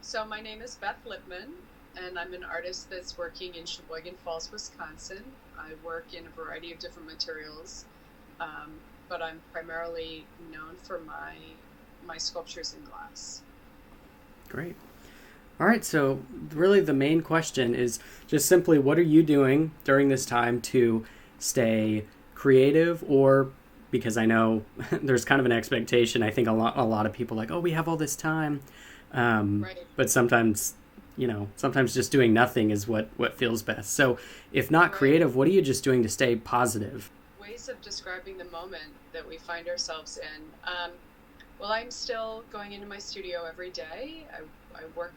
So my name is Beth Lipman, and I'm an artist that's working in Sheboygan Falls, Wisconsin. I work in a variety of different materials, um, but I'm primarily known for my sculptures in glass. Great. All right, so really the main question is just simply what are you doing during this time to stay creative, or because I know there's kind of an expectation. I think a lot of people are like, oh, we have all this time, Right. but sometimes sometimes just doing nothing is what feels best. So if not Right. creative, what are you just doing to stay positive? Ways of describing the moment that we find ourselves in. Well, I'm still going into my studio every day. I work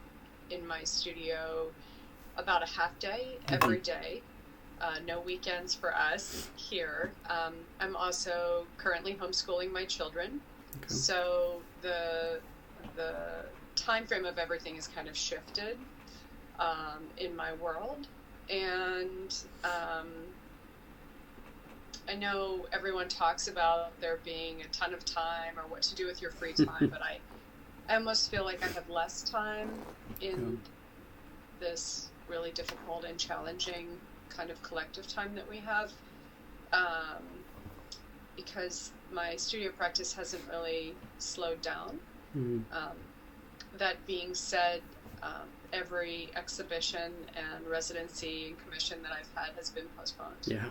in my studio about a half day Mm-hmm. every day. No weekends for us here. I'm also currently homeschooling my children, Okay. so the time frame of everything is kind of shifted in my world, and I know everyone talks about there being a ton of time or what to do with your free time, but I almost feel like I have less time Yeah. in this really difficult and challenging kind of collective time that we have, um, because my studio practice hasn't really slowed down. Mm-hmm. Um, that being said, every exhibition and residency and commission that I've had has been postponed. Yeah.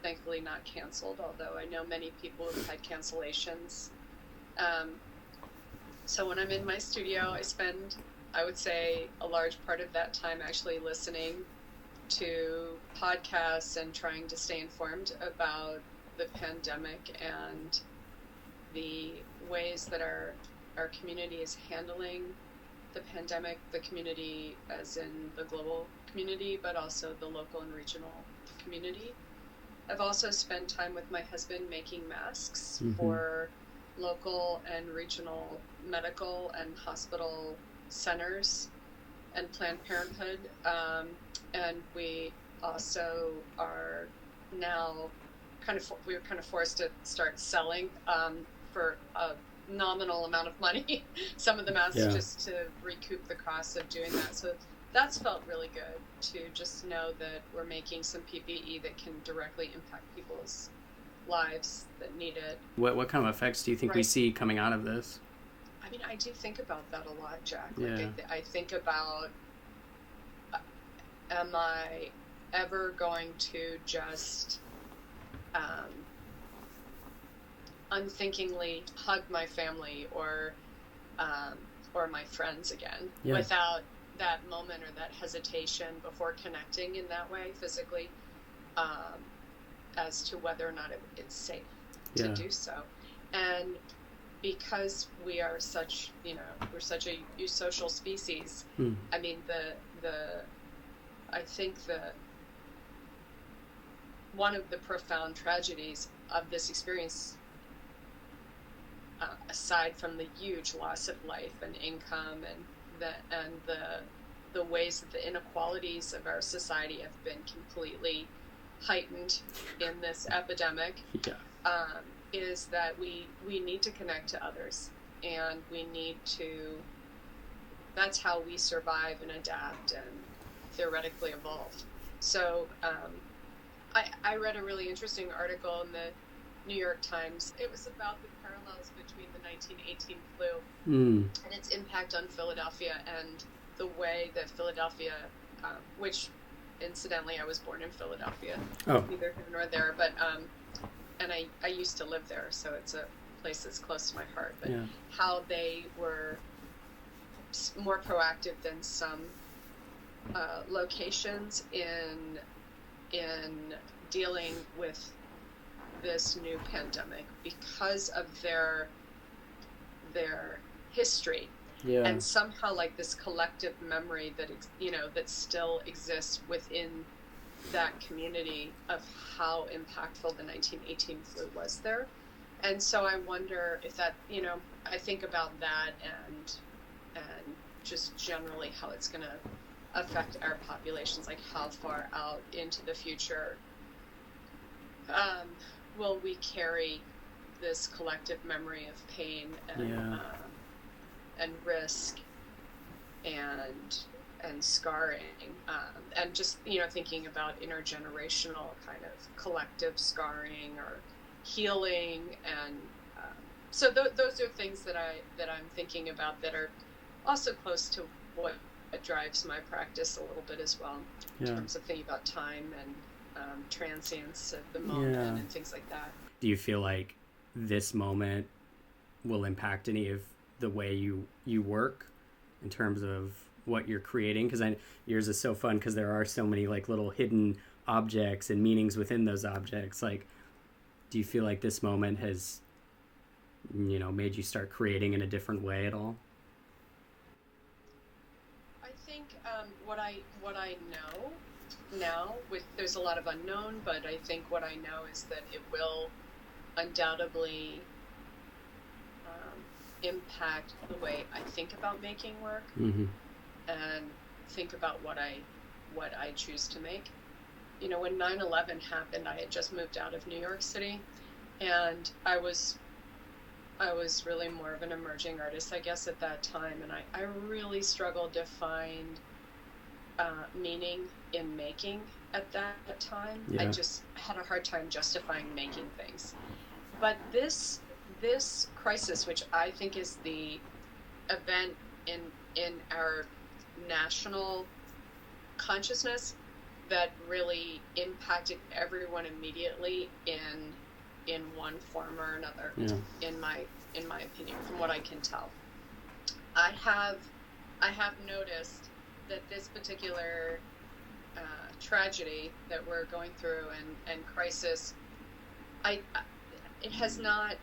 Thankfully, not canceled, although I know many people have had cancellations. Um, so when I'm in my studio, I spend, I would say, a large part of that time actually listening to podcasts and trying to stay informed about the pandemic and the ways that our community is handling the pandemic, the community as in the global community, but also the local and regional community. I've also spent time with my husband making masks Mm-hmm. for local and regional medical and hospital centers and Planned Parenthood. And we also are now we were kind of forced to start selling for a nominal amount of money some of the masks Yeah. just to recoup the costs of doing that. So that's felt really good to just know that we're making some PPE that can directly impact people's lives that need it. What kind of effects do you think we Right. see coming out of this? I mean, I do think about that a lot, Jack. Like, Yeah. I think about, am I ever going to just um, unthinkingly hug my family um, or my friends again Yeah. without that moment or that hesitation before connecting in that way physically, um, as to whether or not it's safe to Yeah. do so. And because we are such, we're such a social species. Mm. I mean, the I think the one of the profound tragedies of this experience, aside from the huge loss of life and income and the ways that the inequalities of our society have been completely heightened in this epidemic, Yeah. is that we need to connect to others, and we need to. That's how we survive and adapt and theoretically evolve. So I read a really interesting article in the New York Times. It was about the parallels between the 1918 flu Mm. and its impact on Philadelphia, and the way that Philadelphia, which incidentally I was born in Philadelphia, Oh. neither here nor there, but and I used to live there, so it's a place that's close to my heart. But Yeah. how they were more proactive than some locations in dealing with this new pandemic because of their history, Yeah. and somehow like this collective memory that that still exists within that community of how impactful the 1918 flu was there. And so I wonder if that, I think about that and just generally how it's going to affect our populations, like how far out into the future um, will we carry this collective memory of pain Yeah. and risk and scarring, and just thinking about intergenerational kind of collective scarring or healing, and so those are things that I'm thinking about that are also close to what drives my practice a little bit as well, in terms of thinking about time and transience of the moment and things like that. Do you feel like this moment will impact any of the way you work in terms of what you're creating? Because yours is so fun because there are so many like little hidden objects and meanings within those objects. Like, do you feel like this moment has made you start creating in a different way at all? I think what I know now, there's a lot of unknown, but I think what I know is that it will undoubtedly impact the way I think about making work, mm-hmm. and think about what I choose to make. When 9/11 happened, I had just moved out of New York City, and I was really more of an emerging artist, I guess, at that time, and I really struggled to find meaning in making at that time. I just had a hard time justifying making things. But this crisis, which I think is the event in our national consciousness that really impacted everyone immediately in one form or another, in my opinion, from what I can tell. I have noticed that this particular tragedy that we're going through and crisis, it has not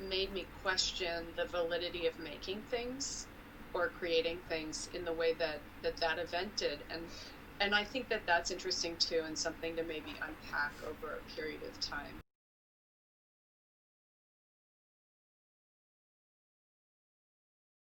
made me question the validity of making things or creating things in the way that event did, and I think that that's interesting too, and something to maybe unpack over a period of time.